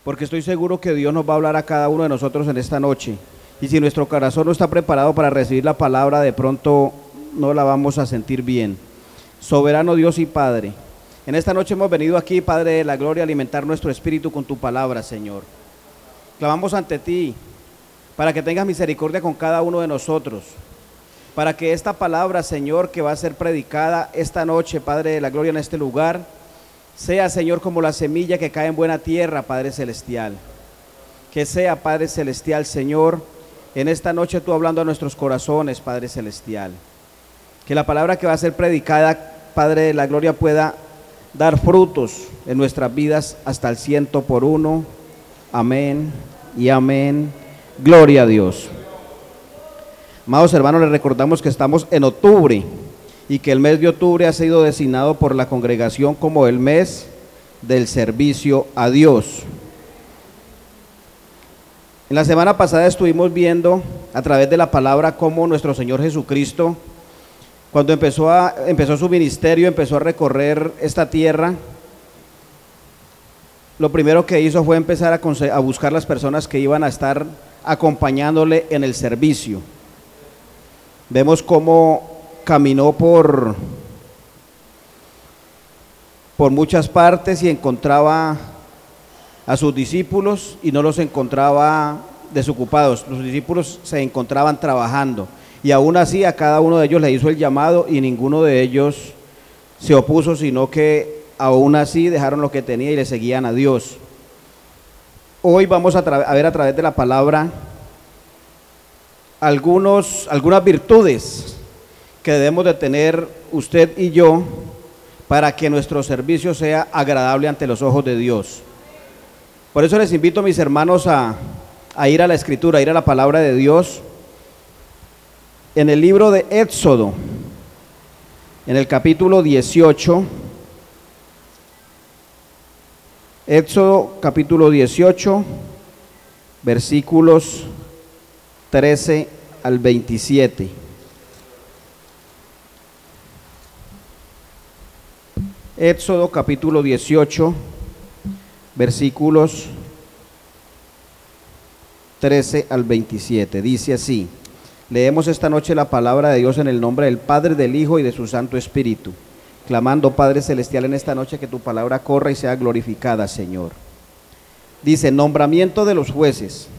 porque estoy seguro que Dios nos va a hablar a cada uno de nosotros en esta noche. Y si nuestro corazón no está preparado para recibir la palabra, de pronto no la vamos a sentir bien. Soberano Dios y Padre, en esta noche hemos venido aquí, Padre de la gloria, a alimentar nuestro espíritu con tu palabra, Señor. Clamamos ante ti para que tengas misericordia con cada uno de nosotros, para que esta palabra, Señor, que va a ser predicada esta noche, Padre de la gloria, en este lugar, sea, Señor, como la semilla que cae en buena tierra, Padre celestial. Que sea, Padre celestial, Señor, en esta noche tú hablando a nuestros corazones, Padre celestial. Que la palabra que va a ser predicada, Padre de la gloria, pueda dar frutos en nuestras vidas hasta el 100%. Amén y amén. Gloria a Dios. Amados hermanos, les recordamos que estamos en octubre y que el mes de octubre ha sido designado por la congregación como el mes del servicio a Dios. En la semana pasada estuvimos viendo a través de la palabra cómo nuestro Señor Jesucristo, cuando empezó su ministerio, empezó a recorrer esta tierra, lo primero que hizo fue empezar a buscar las personas que iban a estar acompañándole en el servicio. Vemos cómo caminó por muchas partes y encontraba a sus discípulos y no los encontraba desocupados. Los discípulos se encontraban trabajando y aún así a cada uno de ellos le hizo el llamado y ninguno de ellos se opuso, sino que aún así dejaron lo que tenía y le seguían a Dios. Hoy vamos a ver a través de la palabra algunas virtudes que debemos de tener usted y yo para que nuestro servicio sea agradable ante los ojos de Dios. Por eso les invito, mis hermanos, a ir a la Escritura, a ir a la palabra de Dios. En el libro de Éxodo, en el capítulo 18, Éxodo capítulo 18, versículos 13 al 27. Éxodo capítulo 18, versículos 13 al 27. Dice así: leemos esta noche la palabra de Dios en el nombre del Padre, del Hijo y de su Santo Espíritu, clamando, Padre celestial, en esta noche que tu palabra corra y sea glorificada, Señor. Dice: nombramiento de los jueces.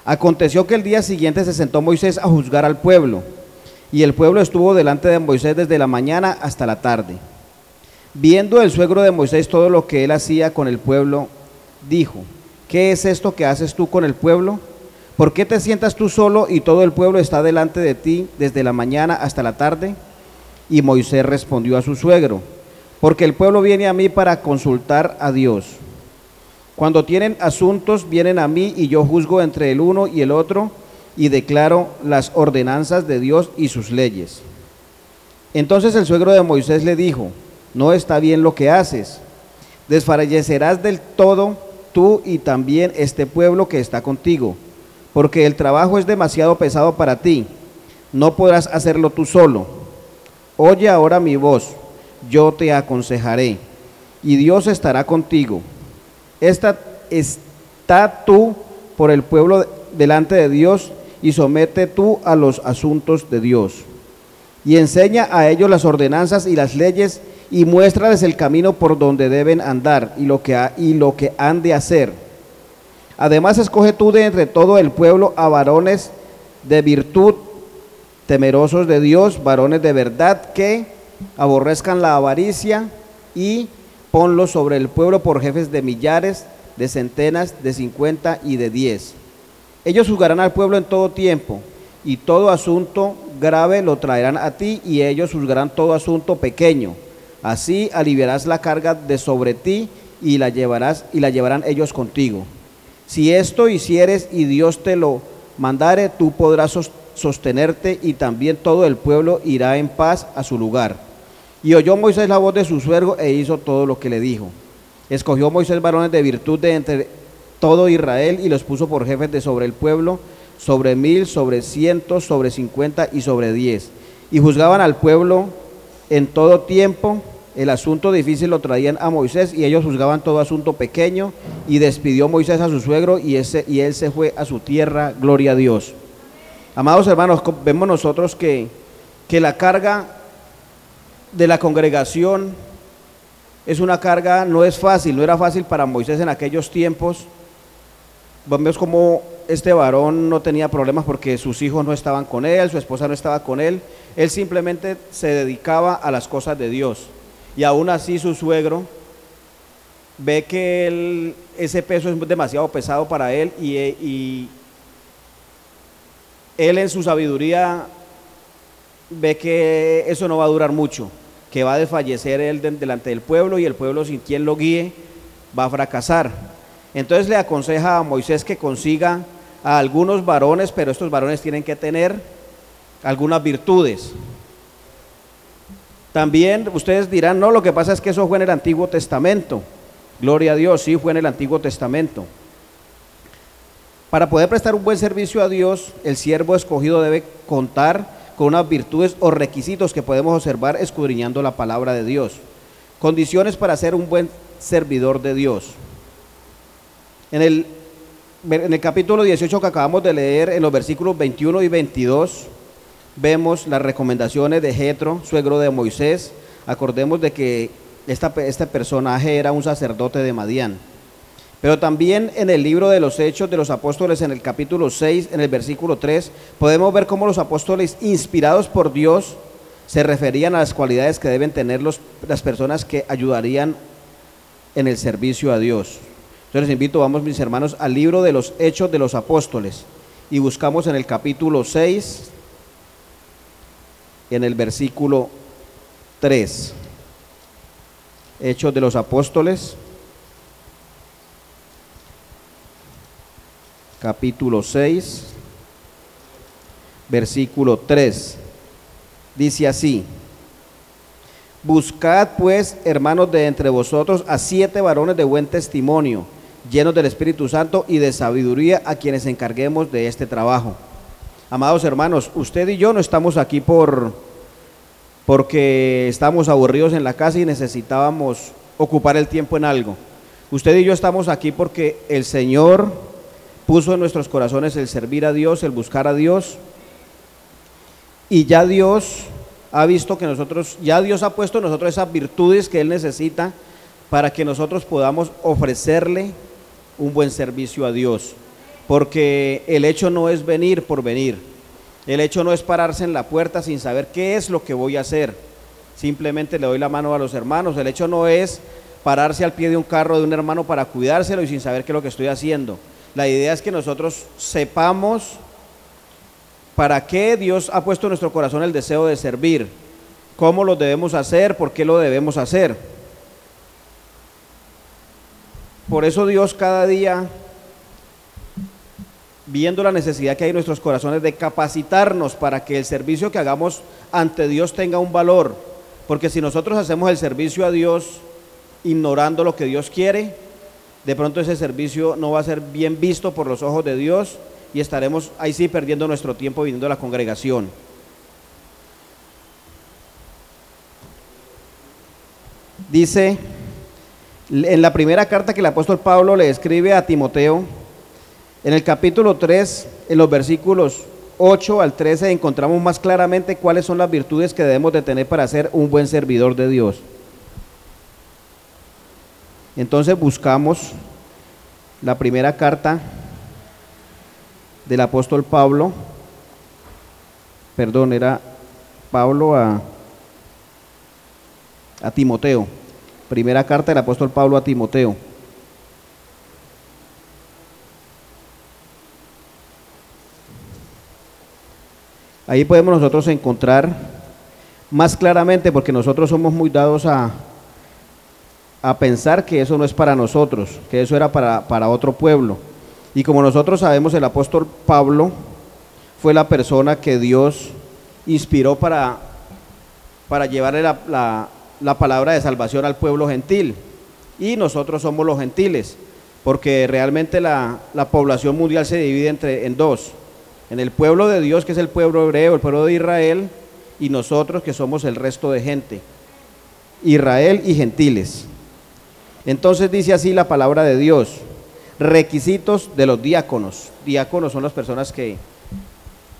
Aconteció que el día siguiente se sentó Moisés a juzgar al pueblo, y el pueblo estuvo delante de Moisés desde la mañana hasta la tarde. Viendo el suegro de Moisés todo lo que él hacía con el pueblo, dijo: ¿qué es esto que haces tú con el pueblo? ¿Por qué te sientas tú solo y todo el pueblo está delante de ti desde la mañana hasta la tarde? Y Moisés respondió a su suegro: porque el pueblo viene a mí para consultar a Dios. Cuando tienen asuntos vienen a mí y yo juzgo entre el uno y el otro y declaro las ordenanzas de Dios y sus leyes. Entonces el suegro de Moisés le dijo: no está bien lo que haces, desfallecerás del todo tú y también este pueblo que está contigo, porque el trabajo es demasiado pesado para ti, no podrás hacerlo tú solo. Oye ahora mi voz, yo te aconsejaré, y Dios estará contigo. Está tú por el pueblo delante de Dios y somete tú a los asuntos de Dios. Y enseña a ellos las ordenanzas y las leyes y muéstrales el camino por donde deben andar y lo que han de hacer. Además escoge tú de entre todo el pueblo a varones de virtud, temerosos de Dios, varones de verdad, que aborrezcan la avaricia, y ponlos sobre el pueblo por jefes de millares, de centenas, de 50 y de 10. Ellos juzgarán al pueblo en todo tiempo, y todo asunto grave lo traerán a ti, y ellos juzgarán todo asunto pequeño. Así aliviarás la carga de sobre ti, y la llevarán ellos contigo. Si esto hicieres y Dios te lo mandare, tú podrás sostenerte, y también todo el pueblo irá en paz a su lugar. Y oyó Moisés la voz de su suegro e hizo todo lo que le dijo. Escogió Moisés varones de virtud de entre todo Israel y los puso por jefes de sobre el pueblo, sobre 1000, sobre 100, sobre 50 y sobre 10. Y juzgaban al pueblo en todo tiempo el asunto difícil lo traían a Moisés y ellos juzgaban todo asunto pequeño, y despidió Moisés a su suegro y él se fue a su tierra. Gloria a Dios. Amados hermanos, vemos nosotros que la carga de la congregación es una carga, no es fácil, no era fácil para Moisés en aquellos tiempos. Vemos como este varón no tenía problemas porque sus hijos no estaban con él, su esposa no estaba con él, él simplemente se dedicaba a las cosas de Dios. Y aún así su suegro ve que ese peso es demasiado pesado para él, y él en su sabiduría ve que eso no va a durar mucho, que va a desfallecer él delante del pueblo, y el pueblo sin quien lo guíe va a fracasar. Entonces le aconseja a Moisés que consiga a algunos varones, pero estos varones tienen que tener algunas virtudes. También ustedes dirán, no, lo que pasa es que eso fue en el Antiguo Testamento. Gloria a Dios, sí, fue en el Antiguo Testamento. Para poder prestar un buen servicio a Dios, el siervo escogido debe contar con unas virtudes o requisitos que podemos observar escudriñando la palabra de Dios. Condiciones para ser un buen servidor de Dios. En el capítulo 18 que acabamos de leer, en los versículos 21 y 22, vemos las recomendaciones de Jetro, suegro de Moisés. Acordemos de que este personaje era un sacerdote de Madián. Pero también en el libro de los Hechos de los Apóstoles, en el capítulo 6, en el versículo 3, podemos ver cómo los apóstoles, inspirados por Dios, se referían a las cualidades que deben tener las personas que ayudarían en el servicio a Dios. Entonces les invito, vamos mis hermanos, al libro de los Hechos de los Apóstoles, y buscamos en el capítulo 6, en el versículo 3. Hechos de los Apóstoles, capítulo 6, versículo 3. Dice así: buscad pues, hermanos, de entre vosotros a 7 varones de buen testimonio, llenos del Espíritu Santo y de sabiduría, a quienes encarguemos de este trabajo. Amados hermanos, usted y yo no estamos aquí porque estamos aburridos en la casa y necesitábamos ocupar el tiempo en algo. Usted y yo estamos aquí porque el Señor puso en nuestros corazones el servir a Dios, el buscar a Dios, y ya Dios ha visto que ya Dios ha puesto en nosotros esas virtudes que Él necesita para que nosotros podamos ofrecerle un buen servicio a Dios. Porque el hecho no es venir por venir, el hecho no es pararse en la puerta sin saber qué es lo que voy a hacer, simplemente le doy la mano a los hermanos. El hecho no es pararse al pie de un carro de un hermano para cuidárselo y sin saber qué es lo que estoy haciendo. La idea es que nosotros sepamos para qué Dios ha puesto en nuestro corazón el deseo de servir, cómo lo debemos hacer, por qué lo debemos hacer. Por eso Dios cada día, viendo la necesidad que hay en nuestros corazones de capacitarnos para que el servicio que hagamos ante Dios tenga un valor, porque si nosotros hacemos el servicio a Dios ignorando lo que Dios quiere, de pronto ese servicio no va a ser bien visto por los ojos de Dios y estaremos ahí sí perdiendo nuestro tiempo viniendo a la congregación. Dice en la primera carta que el apóstol Pablo le escribe a Timoteo, en el capítulo 3, en los versículos 8 al 13, encontramos más claramente cuáles son las virtudes que debemos de tener para ser un buen servidor de Dios. Entonces buscamos la primera carta del apóstol Pablo, era Pablo a Timoteo, primera carta del apóstol Pablo a Timoteo. Ahí podemos nosotros encontrar más claramente, porque nosotros somos muy dados a pensar que eso no es para nosotros, que eso era para otro pueblo. Y como nosotros sabemos, el apóstol Pablo fue la persona que Dios inspiró para llevarle la palabra de salvación al pueblo gentil. Y nosotros somos los gentiles, porque realmente la población mundial se divide en dos: en el pueblo de Dios, que es el pueblo hebreo, el pueblo de Israel, y nosotros, que somos el resto de gente. Israel y gentiles. Entonces dice así la palabra de Dios. Requisitos de los diáconos. Diáconos son las personas que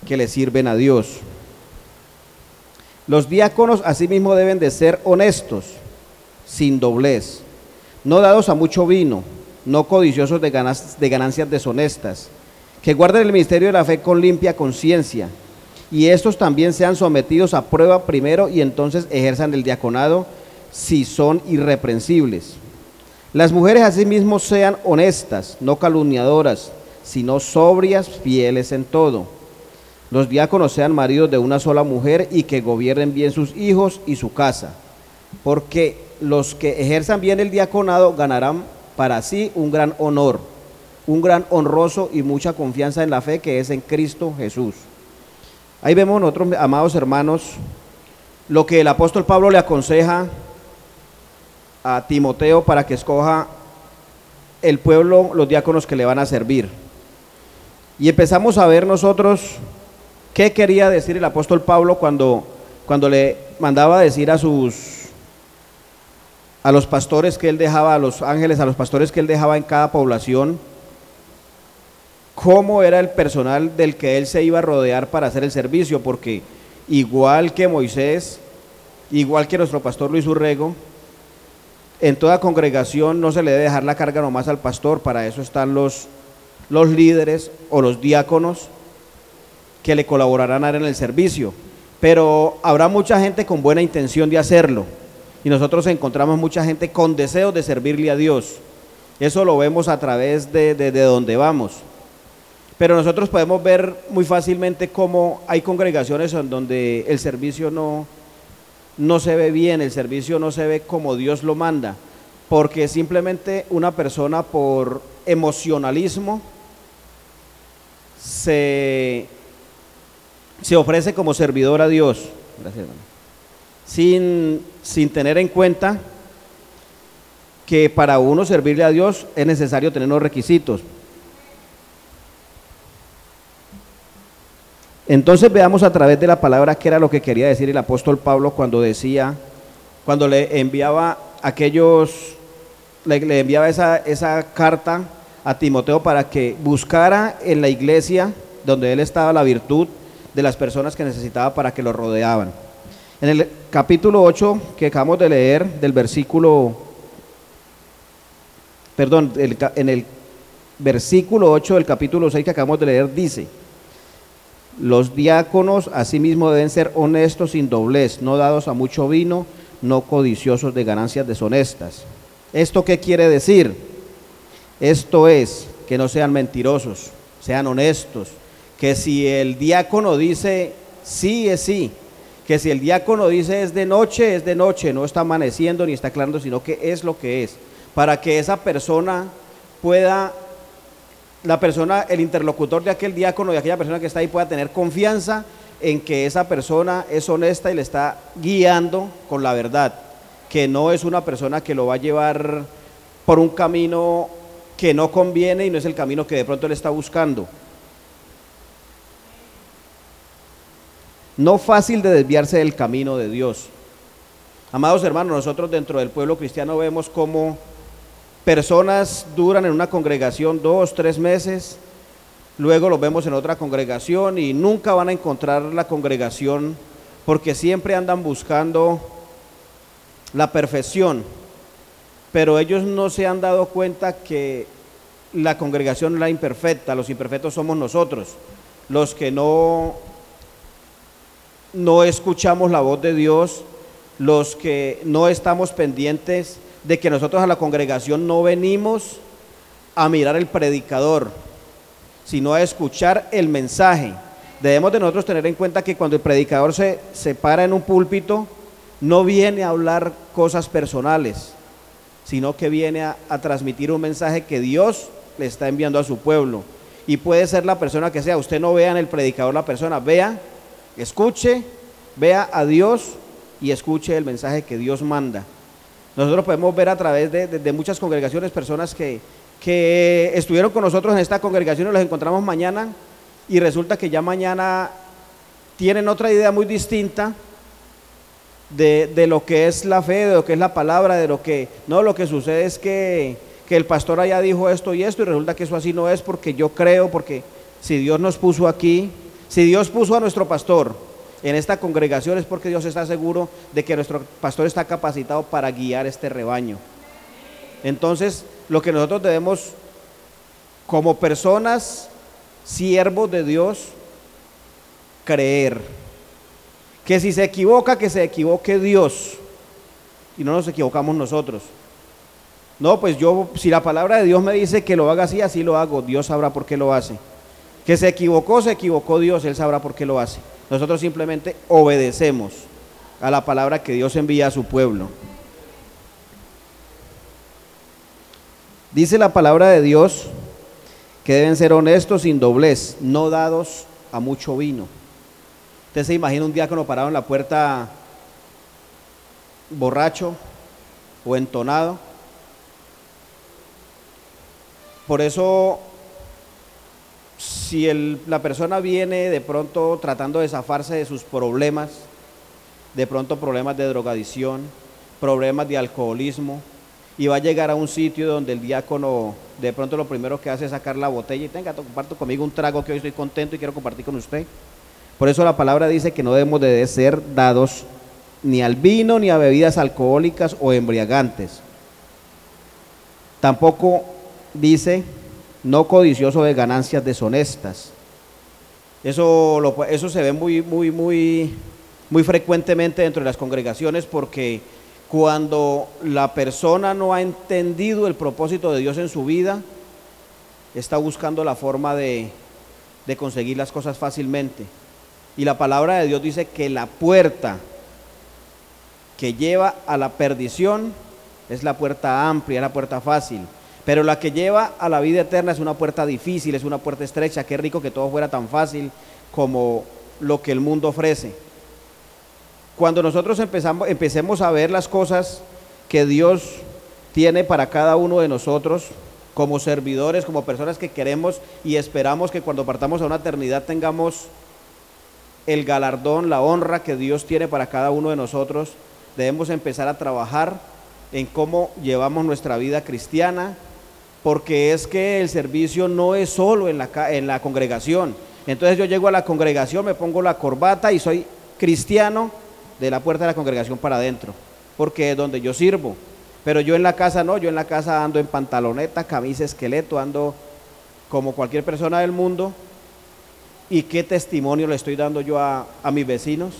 le sirven a Dios. Los diáconos asimismo deben de ser honestos, sin doblez, no dados a mucho vino, no codiciosos de ganancias deshonestas, que guarden el ministerio de la fe con limpia conciencia, y estos también sean sometidos a prueba primero y entonces ejerzan el diaconado si son irreprensibles. Las mujeres asimismo sean honestas, no calumniadoras, sino sobrias, fieles en todo. Los diáconos sean maridos de una sola mujer y que gobiernen bien sus hijos y su casa, porque los que ejerzan bien el diaconado ganarán para sí un gran honor, un gran honroso y mucha confianza en la fe que es en Cristo Jesús. Ahí vemos nosotros, amados hermanos, lo que el apóstol Pablo le aconseja a Timoteo para que escoja el pueblo, los diáconos que le van a servir. Y empezamos a ver nosotros qué quería decir el apóstol Pablo cuando le mandaba decir a los pastores que él dejaba, a los ángeles, a los pastores que él dejaba en cada población, cómo era el personal del que él se iba a rodear para hacer el servicio, porque igual que Moisés, igual que nuestro pastor Luis Urrego, en toda congregación no se le debe dejar la carga nomás al pastor, para eso están los líderes o los diáconos que le colaborarán en el servicio, pero habrá mucha gente con buena intención de hacerlo, y nosotros encontramos mucha gente con deseos de servirle a Dios. Eso lo vemos a través de donde vamos, pero nosotros podemos ver muy fácilmente cómo hay congregaciones en donde el servicio no se ve bien, el servicio no se ve como Dios lo manda, porque simplemente una persona por emocionalismo se ofrece como servidor a Dios. Gracias, hermano. Sin tener en cuenta que para uno servirle a Dios es necesario tener unos requisitos. Entonces veamos a través de la palabra qué era lo que quería decir el apóstol Pablo cuando le enviaba le enviaba esa carta a Timoteo para que buscara en la iglesia donde él estaba la virtud de las personas que necesitaba para que lo rodeaban. En el capítulo 8 que acabamos de leer, en el versículo 8 del capítulo 6 que acabamos de leer dice: los diáconos asimismo deben ser honestos, sin doblez, no dados a mucho vino, no codiciosos de ganancias deshonestas. ¿Esto qué quiere decir? Esto es que no sean mentirosos, sean honestos, que si el diácono dice sí, es sí, que si el diácono dice es de noche, no está amaneciendo ni está aclarando, sino que es lo que es, para que esa persona pueda, el interlocutor de aquel diácono, de aquella persona que está ahí, pueda tener confianza en que esa persona es honesta y le está guiando con la verdad, que no es una persona que lo va a llevar por un camino que no conviene y no es el camino que de pronto él está buscando. No fácil de desviarse del camino de Dios. Amados hermanos, nosotros dentro del pueblo cristiano vemos cómo personas duran en una congregación 2, 3 meses, luego los vemos en otra congregación y nunca van a encontrar la congregación, porque siempre andan buscando la perfección, pero ellos no se han dado cuenta que la congregación es la imperfecta. Los imperfectos somos nosotros, los que no escuchamos la voz de Dios, los que no estamos pendientes de que nosotros a la congregación no venimos a mirar el predicador, sino a escuchar el mensaje. Debemos de nosotros tener en cuenta que cuando el predicador se para en un púlpito, no viene a hablar cosas personales, sino que viene a transmitir un mensaje que Dios le está enviando a su pueblo. Y puede ser la persona que sea, usted no vea en el predicador la persona, vea, escuche, vea a Dios y escuche el mensaje que Dios manda. Nosotros podemos ver a través de muchas congregaciones personas que estuvieron con nosotros en esta congregación y los encontramos mañana y resulta que ya mañana tienen otra idea muy distinta de lo que es la fe, de lo que es la palabra, de lo que, no, lo que sucede es que el pastor allá dijo esto y esto y resulta que eso así no es porque yo creo, porque si Dios nos puso aquí, si Dios puso a nuestro pastor en esta congregación es porque Dios está seguro de que nuestro pastor está capacitado para guiar este rebaño. Entonces, lo que nosotros debemos como personas, siervos de Dios, creer que si se equivoca, que se equivoque Dios y no nos equivocamos nosotros. No, pues yo, si la palabra de Dios me dice que lo haga así, así lo hago, Dios sabrá por qué lo hace. Que se equivocó Dios, Él sabrá por qué lo hace. Nosotros simplemente obedecemos a la palabra que Dios envía a su pueblo. Dice la palabra de Dios que deben ser honestos sin doblez, no dados a mucho vino. Usted se imagina un diácono parado en la puerta borracho o entonado. Por eso, si la persona viene de pronto tratando de zafarse de sus problemas, de pronto problemas de drogadicción, problemas de alcoholismo, y va a llegar a un sitio donde el diácono de pronto lo primero que hace es sacar la botella y tenga, comparto conmigo un trago que hoy estoy contento y quiero compartir con usted. Por eso la palabra dice que no debemos de ser dados ni al vino ni a bebidas alcohólicas o embriagantes. Tampoco dice no codicioso de ganancias deshonestas. Eso se ve muy frecuentemente dentro de las congregaciones, porque cuando la persona no ha entendido el propósito de Dios en su vida, está buscando la forma de conseguir las cosas fácilmente. Y la palabra de Dios dice que la puerta que lleva a la perdición es la puerta amplia, es la puerta fácil. Pero la que lleva a la vida eterna es una puerta difícil, es una puerta estrecha. Qué rico que todo fuera tan fácil como lo que el mundo ofrece. Cuando nosotros empecemos a ver las cosas que Dios tiene para cada uno de nosotros, como servidores, como personas que queremos y esperamos que cuando partamos a una eternidad tengamos el galardón, la honra que Dios tiene para cada uno de nosotros, debemos empezar a trabajar en cómo llevamos nuestra vida cristiana, porque es que el servicio no es solo en la congregación. Entonces yo llego a la congregación, me pongo la corbata y soy cristiano de la puerta de la congregación para adentro, porque es donde yo sirvo. Pero yo en la casa no, yo en la casa ando en pantaloneta, camisa, esqueleto, ando como cualquier persona del mundo. ¿Y qué testimonio le estoy dando yo a mis vecinos?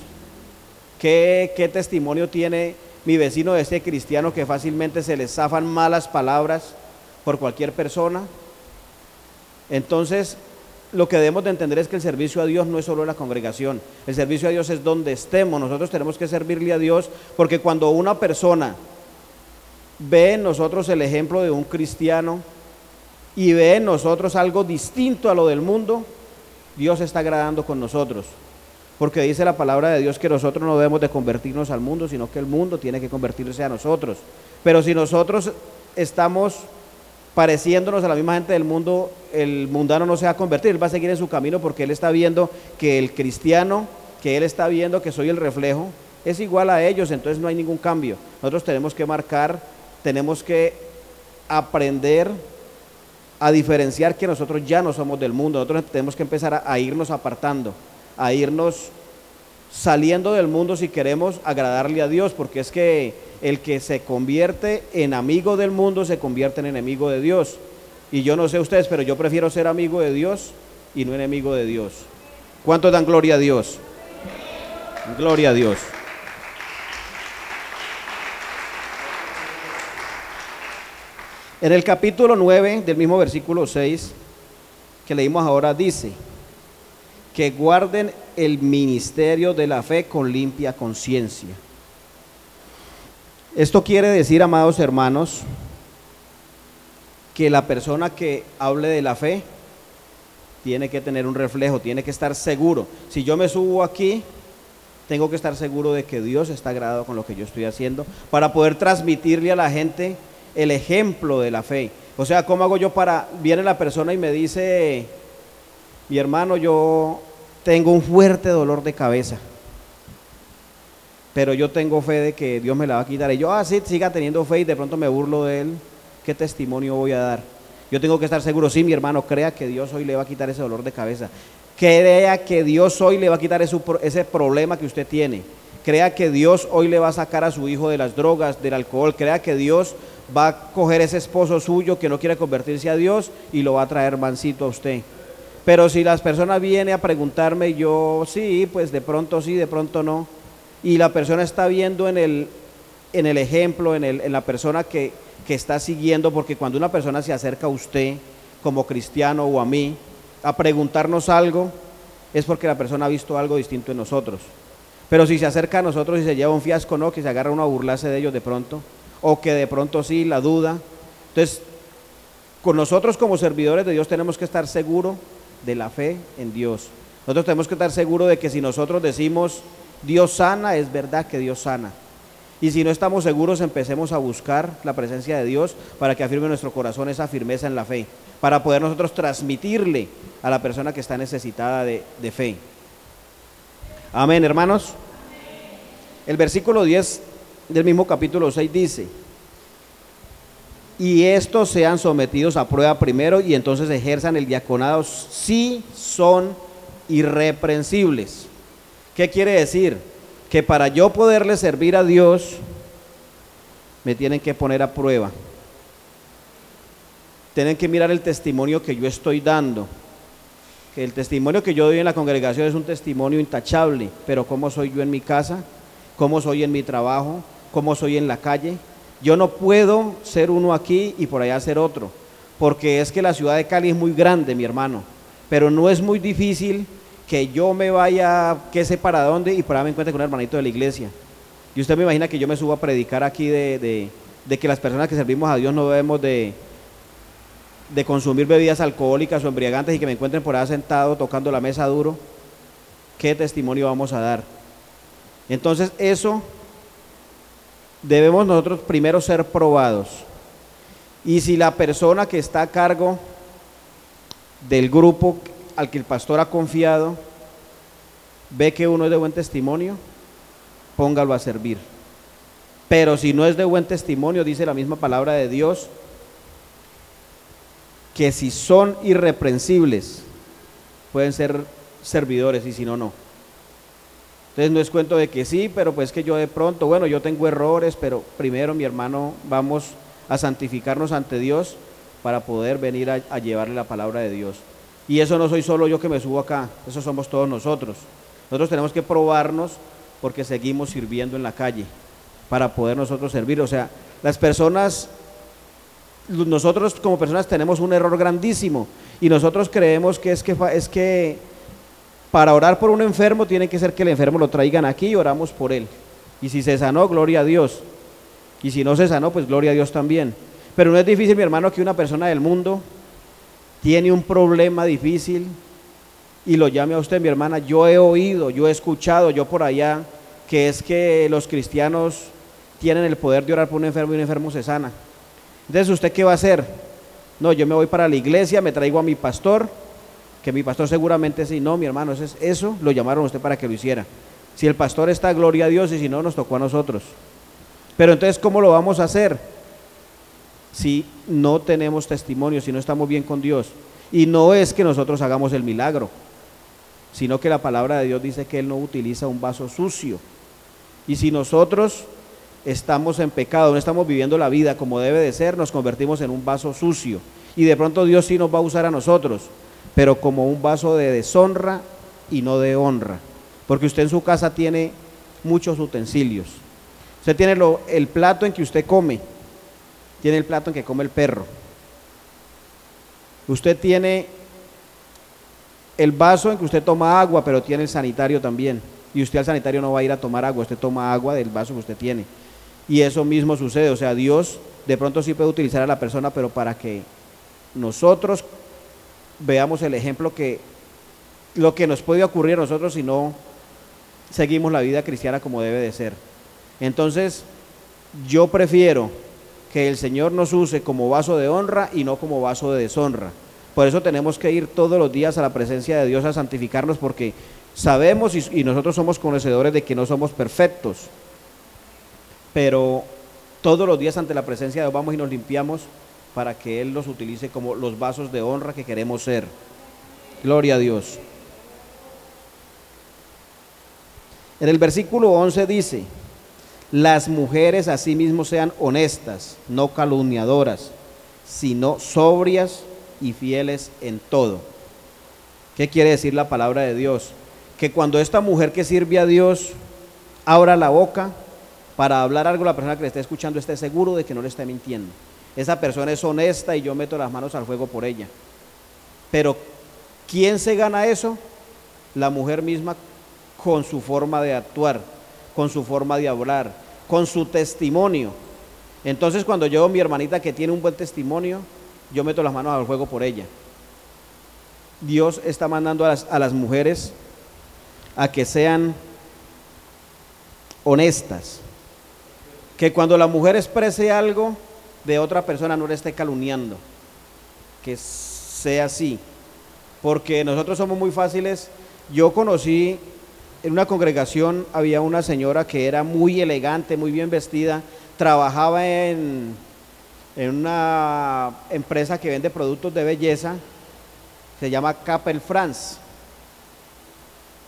¿Qué testimonio tiene mi vecino de este cristiano que fácilmente se le zafan malas palabras por cualquier persona? Entonces, lo que debemos de entender es que el servicio a Dios no es solo en la congregación, el servicio a Dios es donde estemos. Nosotros tenemos que servirle a Dios, porque cuando una persona ve en nosotros el ejemplo de un cristiano y ve en nosotros algo distinto a lo del mundo, Dios está agradando con nosotros, porque dice la palabra de Dios que nosotros no debemos de convertirnos al mundo, sino que el mundo tiene que convertirse a nosotros. Pero si nosotros estamos pareciéndonos a la misma gente del mundo, el mundano no se va a convertir, él va a seguir en su camino, porque él está viendo que el cristiano, que él está viendo que soy el reflejo, es igual a ellos, entonces no hay ningún cambio. Nosotros tenemos que marcar, tenemos que aprender a diferenciar que nosotros ya no somos del mundo. Nosotros tenemos que empezar a irnos apartando, a irnos saliendo del mundo si queremos agradarle a Dios, porque es que el que se convierte en amigo del mundo se convierte en enemigo de Dios. Y yo no sé ustedes, pero yo prefiero ser amigo de Dios y no enemigo de Dios. ¿Cuántos dan gloria a Dios? Gloria a Dios. En el capítulo 9 del mismo versículo 6 que leímos ahora dice que guarden el ministerio de la fe con limpia conciencia. Esto quiere decir, amados hermanos, que la persona que hable de la fe tiene que tener un reflejo, tiene que estar seguro. Si yo me subo aquí, tengo que estar seguro de que Dios está agradado con lo que yo estoy haciendo, para poder transmitirle a la gente el ejemplo de la fe. O sea, ¿cómo hago yo viene la persona y me dice, mi hermano, yo tengo un fuerte dolor de cabeza? pero yo tengo fe de que Dios me la va a quitar. Y yo, sí, siga teniendo fe y de pronto me burlo de él. ¿Qué testimonio voy a dar? Yo tengo que estar seguro, sí, mi hermano, crea que Dios hoy le va a quitar ese dolor de cabeza. Crea que Dios hoy le va a quitar ese problema que usted tiene. Crea que Dios hoy le va a sacar a su hijo de las drogas, del alcohol. Crea que Dios va a coger ese esposo suyo que no quiere convertirse a Dios y lo va a traer mansito a usted. Pero si las personas vienen a preguntarme, yo sí, pues de pronto sí, de pronto no. Y la persona está viendo en el ejemplo, en la persona que está siguiendo, porque cuando una persona se acerca a usted como cristiano o a mí a preguntarnos algo, es porque la persona ha visto algo distinto en nosotros. Pero si se acerca a nosotros y se lleva un fiasco, no, que se agarra uno a burlarse de ellos de pronto, o que de pronto sí, la duda. Entonces, con nosotros como servidores de Dios tenemos que estar seguros de la fe en Dios. Nosotros tenemos que estar seguros de que si nosotros decimos Dios sana, es verdad que Dios sana. Y si no estamos seguros, empecemos a buscar la presencia de Dios para que afirme en nuestro corazón esa firmeza en la fe, para poder nosotros transmitirle a la persona que está necesitada de fe. Amén, hermanos. El versículo 10 del mismo capítulo 6 dice: y estos sean sometidos a prueba primero y entonces ejerzan el diaconado si son irreprensibles. ¿Qué quiere decir? Que para yo poderle servir a Dios, me tienen que poner a prueba. Tienen que mirar el testimonio que yo estoy dando. Que el testimonio que yo doy en la congregación es un testimonio intachable, pero ¿cómo soy yo en mi casa? ¿Cómo soy en mi trabajo? ¿Cómo soy en la calle? Yo no puedo ser uno aquí y por allá ser otro, porque es que la ciudad de Cali es muy grande, mi hermano, pero no es muy difícil que yo me vaya, qué sé para dónde, y por ahí me encuentre con un hermanito de la iglesia. Y usted me imagina que yo me subo a predicar aquí de que las personas que servimos a Dios no debemos de consumir bebidas alcohólicas o embriagantes y que me encuentren por ahí sentado tocando la mesa duro. ¿Qué testimonio vamos a dar? Entonces eso debemos nosotros primero ser probados. Y si la persona que está a cargo del grupo al que el pastor ha confiado ve que uno es de buen testimonio, póngalo a servir. Pero si no es de buen testimonio, dice la misma palabra de Dios, que si son irreprensibles, pueden ser servidores y si no, no. Entonces no es cuento de que sí, pero pues que yo de pronto, bueno, yo tengo errores, pero primero, mi hermano, vamos a santificarnos ante Dios para poder venir a llevarle la palabra de Dios. Y eso no soy solo yo que me subo acá, eso somos todos nosotros. Nosotros tenemos que probarnos porque seguimos sirviendo en la calle para poder nosotros servir. O sea, las personas, nosotros como personas tenemos un error grandísimo y nosotros creemos que es que para orar por un enfermo tiene que ser que el enfermo lo traigan aquí y oramos por él. Y si se sanó, gloria a Dios. Y si no se sanó, pues gloria a Dios también. Pero no es difícil, mi hermano, que una persona del mundo tiene un problema difícil y lo llame a usted, mi hermana. Yo he oído, yo he escuchado, yo por allá, que es que los cristianos tienen el poder de orar por un enfermo y un enfermo se sana. Entonces, ¿usted qué va a hacer? No, yo me voy para la iglesia, me traigo a mi pastor, que mi pastor seguramente sí. No, mi hermano, eso lo llamaron a usted para que lo hiciera. Si el pastor está, gloria a Dios, y si no, nos tocó a nosotros. Pero entonces, ¿cómo lo vamos a hacer? Si no tenemos testimonio, si no estamos bien con Dios. Y no es que nosotros hagamos el milagro, sino que la palabra de Dios dice que Él no utiliza un vaso sucio. Y si nosotros estamos en pecado, no estamos viviendo la vida como debe de ser, nos convertimos en un vaso sucio. Y de pronto Dios sí nos va a usar a nosotros, pero como un vaso de deshonra y no de honra. Porque usted en su casa tiene muchos utensilios. Usted tiene el plato en que usted come, tiene el plato en que come el perro. Usted tiene el vaso en que usted toma agua, pero tiene el sanitario también. Y usted al sanitario no va a ir a tomar agua, usted toma agua del vaso que usted tiene. Y eso mismo sucede, o sea, Dios de pronto sí puede utilizar a la persona, pero para que nosotros veamos el ejemplo que lo que nos puede ocurrir a nosotros si no seguimos la vida cristiana como debe de ser. Entonces, yo prefiero que el Señor nos use como vaso de honra y no como vaso de deshonra. Por eso tenemos que ir todos los días a la presencia de Dios a santificarnos, porque sabemos y nosotros somos conocedores de que no somos perfectos, pero todos los días ante la presencia de Dios vamos y nos limpiamos para que Él los utilice como los vasos de honra que queremos ser. Gloria a Dios. En el versículo 11 dice: las mujeres asimismo sean honestas, no calumniadoras, sino sobrias y fieles en todo. ¿Qué quiere decir la palabra de Dios? Que cuando esta mujer que sirve a Dios abra la boca para hablar algo, la persona que le esté escuchando esté seguro de que no le esté mintiendo. Esa persona es honesta y yo meto las manos al fuego por ella. Pero ¿quién se gana eso? La mujer misma, con su forma de actuar, con su forma de hablar, con su testimonio. Entonces cuando yo veo a mi hermanita que tiene un buen testimonio, yo meto las manos al fuego por ella. Dios está mandando a las mujeres a que sean honestas, que cuando la mujer exprese algo de otra persona no le esté calumniando, que sea así, porque nosotros somos muy fáciles. Yo conocí en una congregación, había una señora que era muy elegante, muy bien vestida, trabajaba en una empresa que vende productos de belleza, se llama Capel France.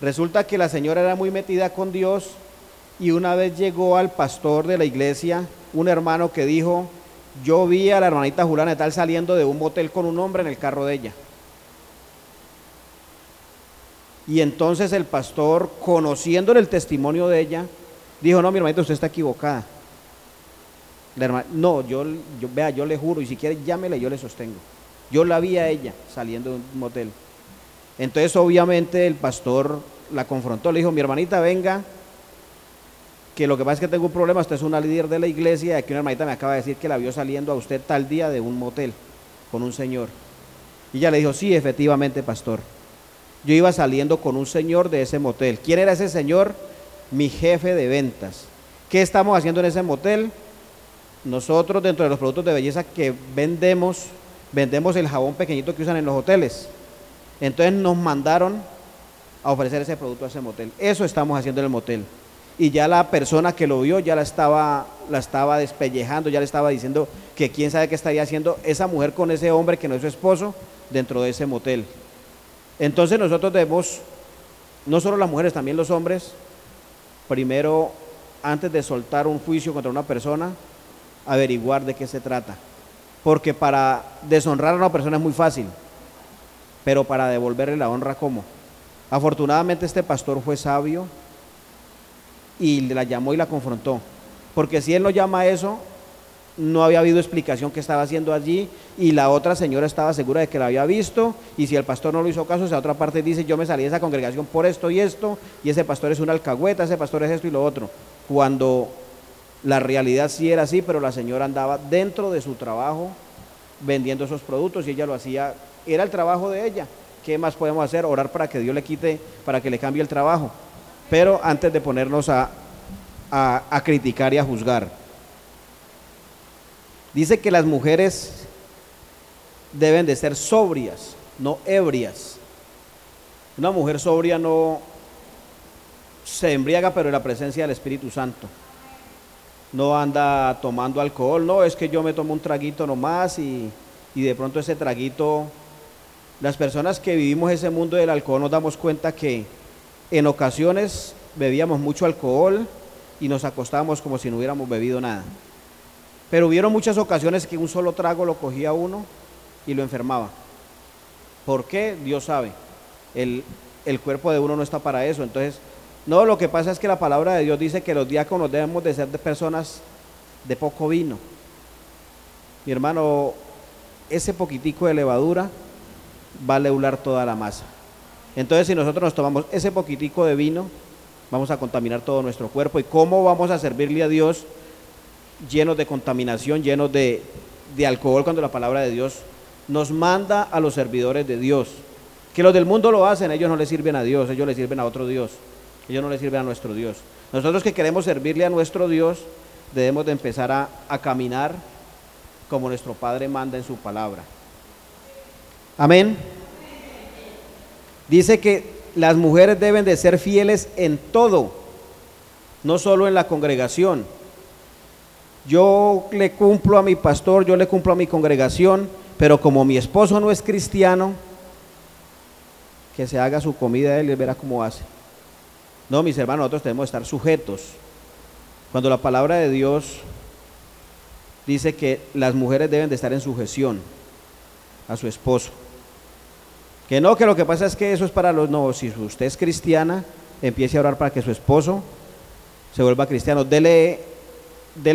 Resulta que la señora era muy metida con Dios y una vez llegó al pastor de la iglesia un hermano que dijo: yo vi a la hermanita Juliana de tal saliendo de un motel con un hombre en el carro de ella. Y entonces el pastor, conociéndole el testimonio de ella, dijo: no, mi hermanita, usted está equivocada. La hermana, no, yo vea, yo le juro, y si quiere llámele, yo le sostengo. Yo la vi a ella saliendo de un motel. Entonces obviamente el pastor la confrontó, le dijo: mi hermanita, venga, que lo que pasa es que tengo un problema, usted es una líder de la iglesia, y aquí una hermanita me acaba de decir que la vio saliendo a usted tal día de un motel con un señor. Y ella le dijo: sí, efectivamente, pastor, yo iba saliendo con un señor de ese motel. ¿Quién era ese señor? Mi jefe de ventas. ¿Qué estamos haciendo en ese motel? Nosotros, dentro de los productos de belleza que vendemos el jabón pequeñito que usan en los hoteles. Entonces nos mandaron a ofrecer ese producto a ese motel. Eso estamos haciendo en el motel. Y ya la persona que lo vio ya la estaba despellejando, ya le estaba diciendo que quién sabe qué estaría haciendo esa mujer con ese hombre que no es su esposo dentro de ese motel. Entonces nosotros debemos, no solo las mujeres, también los hombres, primero, antes de soltar un juicio contra una persona, averiguar de qué se trata. Porque para deshonrar a una persona es muy fácil, pero para devolverle la honra, ¿cómo? Afortunadamente este pastor fue sabio y la llamó y la confrontó, porque si él no llama a eso, no había habido explicación que estaba haciendo allí, y la otra señora estaba segura de que la había visto, y si el pastor no lo hizo caso, esa otra parte dice: yo me salí de esa congregación por esto y esto, y ese pastor es una alcahueta, ese pastor es esto y lo otro, cuando la realidad sí era así, pero la señora andaba dentro de su trabajo vendiendo esos productos y ella lo hacía, era el trabajo de ella. ¿Qué más podemos hacer? Orar para que Dios le quite, para que le cambie el trabajo, pero antes de ponernos a criticar y a juzgar. Dice que las mujeres deben de ser sobrias, no ebrias. Una mujer sobria no se embriaga, pero en la presencia del Espíritu Santo. No anda tomando alcohol, no, es que yo me tomo un traguito nomás y de pronto ese traguito, las personas que vivimos ese mundo del alcohol nos damos cuenta que en ocasiones bebíamos mucho alcohol y nos acostábamos como si no hubiéramos bebido nada. Pero hubieron muchas ocasiones que un solo trago lo cogía uno y lo enfermaba. ¿Por qué? Dios sabe. El cuerpo de uno no está para eso. Entonces, no, lo que pasa es que la palabra de Dios dice que los diáconos debemos de ser de personas de poco vino. Mi hermano, ese poquitico de levadura va a leular toda la masa. Entonces, si nosotros nos tomamos ese poquitico de vino, vamos a contaminar todo nuestro cuerpo. ¿Y cómo vamos a servirle a Dios llenos de contaminación, llenos de alcohol, cuando la palabra de Dios nos manda a los servidores de Dios? Que los del mundo lo hacen, ellos no le sirven a Dios, ellos le sirven a otro Dios, ellos no le sirven a nuestro Dios. Nosotros que queremos servirle a nuestro Dios, debemos de empezar a caminar como nuestro Padre manda en su palabra. Amén. Dice que las mujeres deben de ser fieles en todo, no solo en la congregación. yo le cumplo a mi pastor, yo le cumplo a mi congregación, pero como mi esposo no es cristiano, que se haga su comida él y verá cómo hace. No, mis hermanos, nosotros tenemos que estar sujetos. Cuando la palabra de Dios dice que las mujeres deben de estar en sujeción a su esposo. Que no, que lo que pasa es que eso es para los... No, si usted es cristiana, empiece a orar para que su esposo se vuelva cristiano. Dele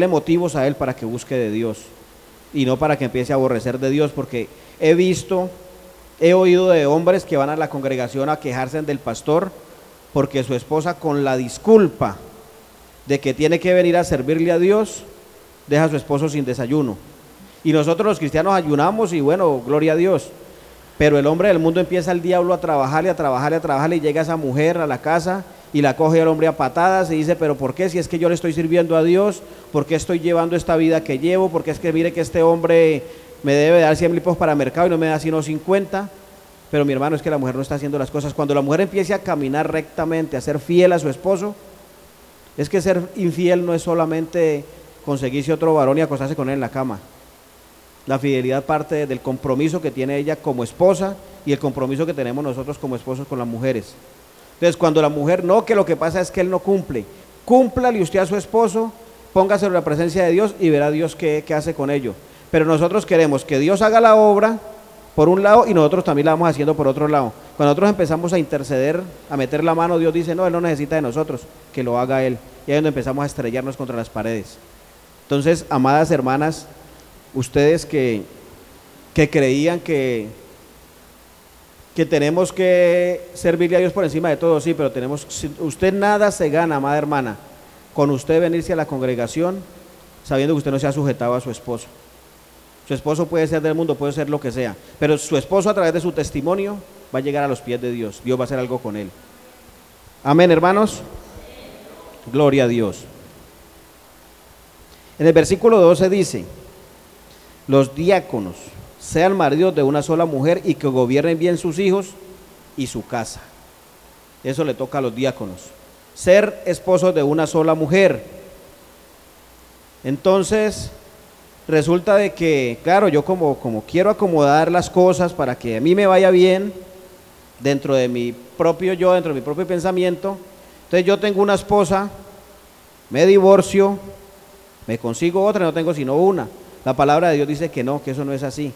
motivos a él para que busque de Dios y no para que empiece a aborrecer de Dios, porque he oído de hombres que van a la congregación a quejarse del pastor porque su esposa, con la disculpa de que tiene que venir a servirle a Dios, deja a su esposo sin desayuno. Y nosotros los cristianos ayunamos y bueno, gloria a Dios. Pero el hombre del mundo empieza el diablo a trabajarle, a trabajarle, a trabajarle, y llega esa mujer a la casa y la coge el hombre a patadas y dice, pero ¿por qué? Si es que yo le estoy sirviendo a Dios, ¿por qué estoy llevando esta vida que llevo? Porque es que mire que este hombre me debe dar 100 pesos para mercado y no me da sino 50. Pero mi hermano, es que la mujer no está haciendo las cosas. Cuando la mujer empiece a caminar rectamente, a ser fiel a su esposo, es que ser infiel no es solamente conseguirse otro varón y acostarse con él en la cama. La fidelidad parte del compromiso que tiene ella como esposa y el compromiso que tenemos nosotros como esposos con las mujeres. Entonces, cuando la mujer, no, que lo que pasa es que él no cumple, cúmplale usted a su esposo, póngase en la presencia de Dios y verá Dios qué hace con ello. Pero nosotros queremos que Dios haga la obra por un lado y nosotros también la vamos haciendo por otro lado. Cuando nosotros empezamos a interceder, a meter la mano, Dios dice, no, Él no necesita de nosotros, que lo haga Él. Y ahí es donde empezamos a estrellarnos contra las paredes. Entonces, amadas hermanas, ustedes que creían que tenemos que servirle a Dios por encima de todo, sí, pero usted nada se gana, amada hermana, con usted venirse a la congregación sabiendo que usted no se ha sujetado a su esposo. Su esposo puede ser del mundo, puede ser lo que sea, pero su esposo, a través de su testimonio, va a llegar a los pies de Dios. Dios va a hacer algo con él. Amén, hermanos. Gloria a Dios. En el versículo 12 dice, los diáconos sean maridos de una sola mujer y que gobiernen bien sus hijos y su casa. Eso le toca a los diáconos, ser esposos de una sola mujer. Entonces resulta de que, claro, yo como quiero acomodar las cosas para que a mí me vaya bien, dentro de mi propio yo, dentro de mi propio pensamiento, entonces yo tengo una esposa, me divorcio, me consigo otra, no tengo sino una. La palabra de Dios dice que no, que eso no es así,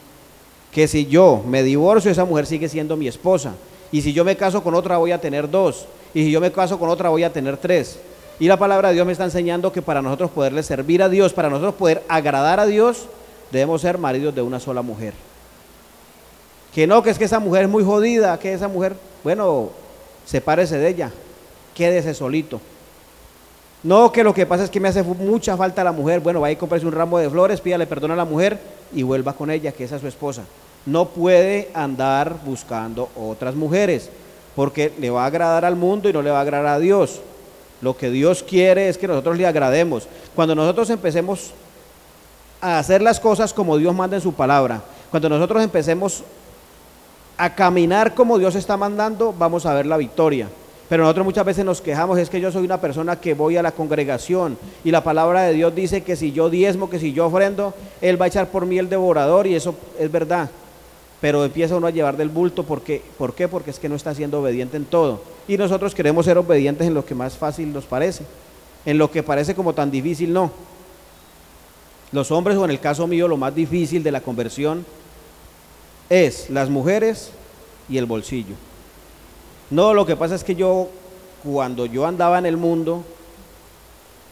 que si yo me divorcio, esa mujer sigue siendo mi esposa, y si yo me caso con otra voy a tener dos, y si yo me caso con otra voy a tener tres. Y la palabra de Dios me está enseñando que para nosotros poderle servir a Dios, para nosotros poder agradar a Dios, debemos ser maridos de una sola mujer. Que no, que es que esa mujer es muy jodida, que esa mujer, bueno, sepárese de ella, quédese solito. No, que lo que pasa es que me hace mucha falta la mujer, bueno, vaya y cómprese un ramo de flores, pídale perdón a la mujer y vuelva con ella, que esa es su esposa. No puede andar buscando otras mujeres, porque le va a agradar al mundo y no le va a agradar a Dios. Lo que Dios quiere es que nosotros le agrademos. Cuando nosotros empecemos a hacer las cosas como Dios manda en su palabra, cuando nosotros empecemos a caminar como Dios está mandando, vamos a ver la victoria. Pero nosotros muchas veces nos quejamos, es que yo soy una persona que voy a la congregación y la palabra de Dios dice que si yo diezmo, que si yo ofrendo, Él va a echar por mí el devorador, y eso es verdad. Pero empieza uno a llevar del bulto, ¿por qué? Porque es que no está siendo obediente en todo. Y nosotros queremos ser obedientes en lo que más fácil nos parece, en lo que parece como tan difícil, no. Los hombres, o en el caso mío, lo más difícil de la conversión es las mujeres y el bolsillo. No, lo que pasa es que cuando yo andaba en el mundo,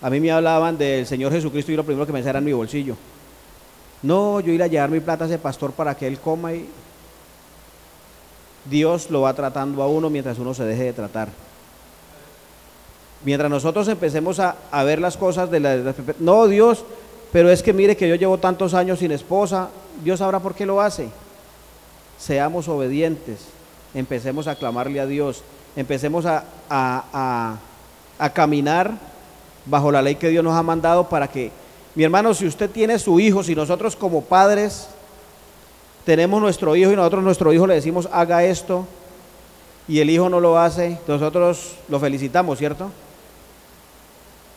a mí me hablaban del Señor Jesucristo y lo primero que me decía era en mi bolsillo. No, yo ir a llevar mi plata a ese pastor para que él coma, y Dios lo va tratando a uno mientras uno se deje de tratar. Mientras nosotros empecemos a ver las cosas no, Dios, pero es que mire que yo llevo tantos años sin esposa, Dios sabrá por qué lo hace. Seamos obedientes, empecemos a clamarle a Dios, empecemos a caminar bajo la ley que Dios nos ha mandado, para que, mi hermano, si usted tiene su hijo, si nosotros como padres tenemos nuestro hijo y nosotros a nuestro hijo le decimos haga esto y el hijo no lo hace, nosotros lo felicitamos, ¿cierto?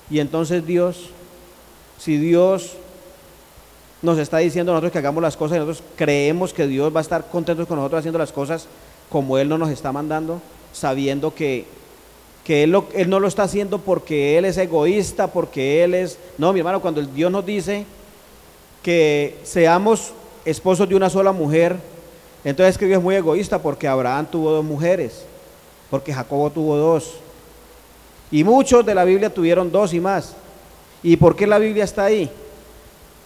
Y entonces Dios, Si Dios nos está diciendo a nosotros que hagamos las cosas y nosotros creemos que Dios va a estar contento con nosotros haciendo las cosas como Él no nos está mandando, sabiendo que él no lo está haciendo porque Él es egoísta, porque Él es... No, mi hermano, cuando Dios nos dice que seamos esposos de una sola mujer, entonces es que Dios es muy egoísta, porque Abraham tuvo 2 mujeres, porque Jacobo tuvo 2, y muchos de la Biblia tuvieron 2 y más. ¿Y por qué la Biblia está ahí?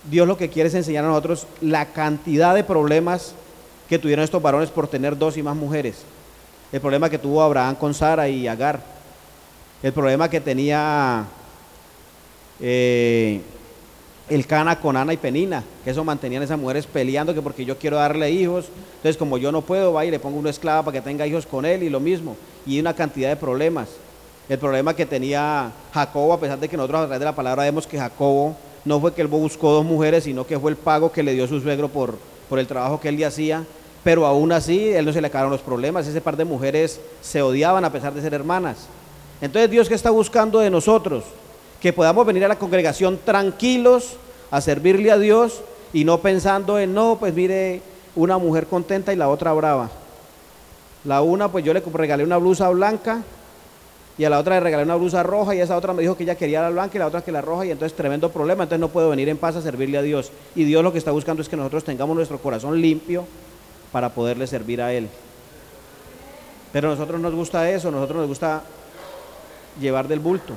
Dios lo que quiere es enseñar a nosotros la cantidad de problemas que tuvieron estos varones por tener 2 y más mujeres. El problema que tuvo Abraham con Sara y Agar, el problema que tenía Elcana con Ana y Penina, que eso mantenían esas mujeres peleando, que porque yo quiero darle hijos, entonces como yo no puedo, va y le pongo una esclava para que tenga hijos con él, y lo mismo, y una cantidad de problemas. El problema que tenía Jacobo, a pesar de que nosotros a través de la palabra vemos que Jacobo no fue que él buscó 2 mujeres, sino que fue el pago que le dio su suegro por el trabajo que él le hacía, pero aún así él no se le acabaron los problemas. Ese par de mujeres se odiaban a pesar de ser hermanas. Entonces Dios, ¿qué está buscando de nosotros? Que podamos venir a la congregación tranquilos a servirle a Dios y no pensando en, no, pues mire, una mujer contenta y la otra brava. La una, pues yo le regalé una blusa blanca y a la otra le regalé una blusa roja, y esa otra me dijo que ella quería la blanca y la otra que la roja, y entonces tremendo problema. Entonces no puedo venir en paz a servirle a Dios. Y Dios lo que está buscando es que nosotros tengamos nuestro corazón limpio para poderle servir a Él. Pero a nosotros nos gusta eso, a nosotros nos gusta llevar del bulto.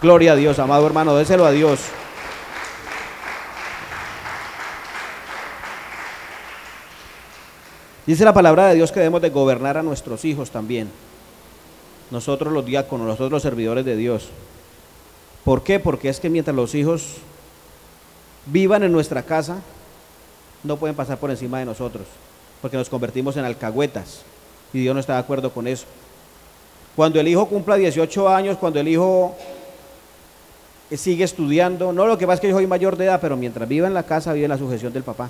Gloria a Dios, amado hermano, déselo a Dios. Dice la palabra de Dios que debemos de gobernar a nuestros hijos también. Nosotros los diáconos, nosotros los servidores de Dios. ¿Por qué? Porque es que mientras los hijos vivan en nuestra casa, no pueden pasar por encima de nosotros, porque nos convertimos en alcahuetas, y Dios no está de acuerdo con eso. Cuando el hijo cumpla 18 años, cuando el hijo sigue estudiando, no, lo que pasa es que yo soy mayor de edad, pero mientras viva en la casa, vive en la sujeción del papá.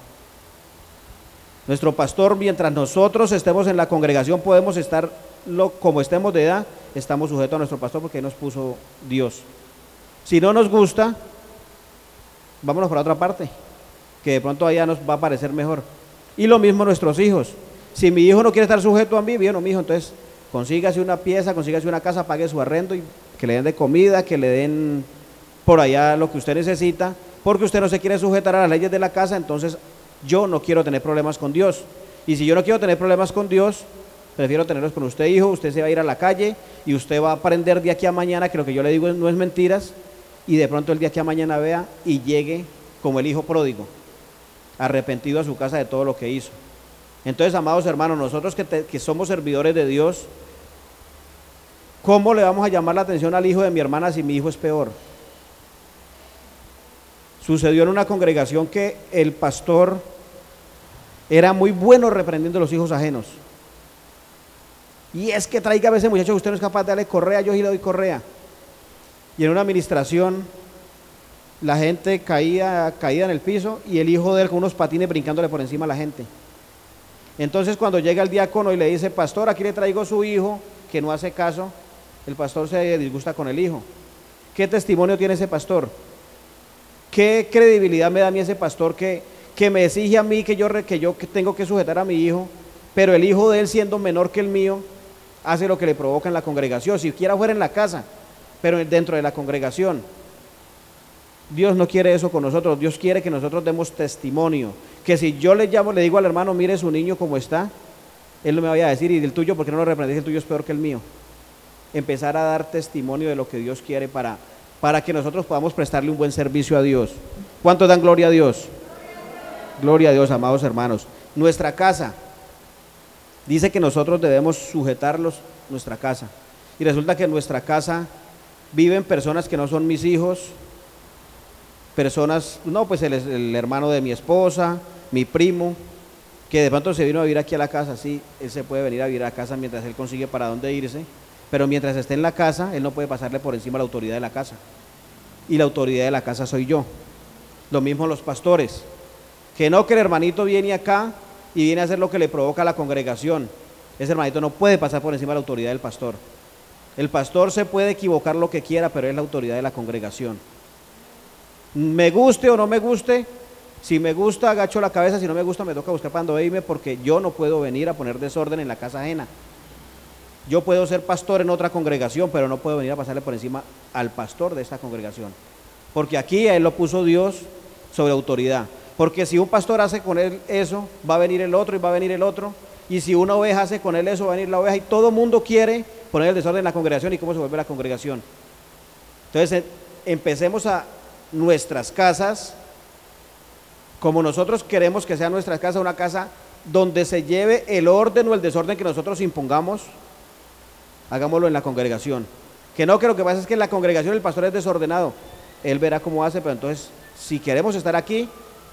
Nuestro pastor, mientras nosotros estemos en la congregación, podemos estar como estemos de edad, estamos sujetos a nuestro pastor, porque ahí nos puso Dios. Si no nos gusta, vámonos para otra parte, que de pronto allá nos va a parecer mejor. Y lo mismo nuestros hijos. Si mi hijo no quiere estar sujeto a mí, bien, mi hijo, entonces consígase una pieza, consígase una casa, pague su arrendo, y que le den de comida, que le den por allá lo que usted necesita, porque usted no se quiere sujetar a las leyes de la casa. Entonces yo no quiero tener problemas con Dios, y si yo no quiero tener problemas con Dios, prefiero tenerlos con usted, hijo. Usted se va a ir a la calle y usted va a aprender de aquí a mañana que lo que yo le digo no es mentiras, y de pronto el día que a mañana vea y llegue como el hijo pródigo, arrepentido a su casa de todo lo que hizo. Entonces, amados hermanos, nosotros que somos servidores de Dios, ¿cómo le vamos a llamar la atención al hijo de mi hermana si mi hijo es peor? Sucedió en una congregación que el pastor era muy bueno reprendiendo a los hijos ajenos. Y es que traiga a ese muchacho que usted no es capaz de darle correa, yo sí le doy correa. Y en una administración, la gente caía en el piso, y el hijo de él con unos patines brincándole por encima a la gente. Entonces cuando llega el diácono y le dice, pastor, aquí le traigo su hijo, que no hace caso, el pastor se disgusta con el hijo. ¿Qué testimonio tiene ese pastor? ¿Qué credibilidad me da a mí ese pastor que me exige a mí que yo tengo que sujetar a mi hijo, pero el hijo de él, siendo menor que el mío, hace lo que le provoca en la congregación, siquiera fuera en la casa, pero dentro de la congregación? Dios no quiere eso con nosotros. Dios quiere que nosotros demos testimonio, que si yo le digo al hermano, mire su niño cómo está, él no me vaya a decir, y del tuyo, ¿por qué no lo reprendés? El tuyo es peor que el mío. Empezar a dar testimonio de lo que Dios quiere para que nosotros podamos prestarle un buen servicio a Dios. ¿Cuántos dan gloria a Dios? Gloria a Dios, amados hermanos. Nuestra casa, dice que nosotros debemos sujetarlos, nuestra casa, y resulta que en nuestra casa viven personas que no son mis hijos, personas, no, pues el hermano de mi esposa, mi primo, que de pronto se vino a vivir aquí a la casa. Sí, él se puede venir a vivir a casa mientras él consigue para dónde irse, pero mientras esté en la casa, él no puede pasarle por encima a la autoridad de la casa, y la autoridad de la casa soy yo. Lo mismo los pastores, que no, que el hermanito viene acá y viene a hacer lo que le provoca a la congregación. Ese hermanito no puede pasar por encima de la autoridad del pastor. El pastor se puede equivocar lo que quiera, pero es la autoridad de la congregación. Me guste o no me guste, si me gusta agacho la cabeza, si no me gusta me toca buscar para dónde irme, porque yo no puedo venir a poner desorden en la casa ajena. Yo puedo ser pastor en otra congregación, pero no puedo venir a pasarle por encima al pastor de esta congregación, porque aquí a él lo puso Dios sobre autoridad. Porque si un pastor hace con él eso, va a venir el otro y va a venir el otro, y si una oveja hace con él eso, va a venir la oveja, y todo el mundo quiere poner el desorden en la congregación. ¿Y cómo se vuelve la congregación? Entonces empecemos a nuestras casas como nosotros queremos que sea nuestra casa, una casa donde se lleve el orden o el desorden que nosotros impongamos. Hagámoslo en la congregación. Que no, que lo que pasa es que en la congregación el pastor es desordenado, él verá cómo hace, pero entonces si queremos estar aquí,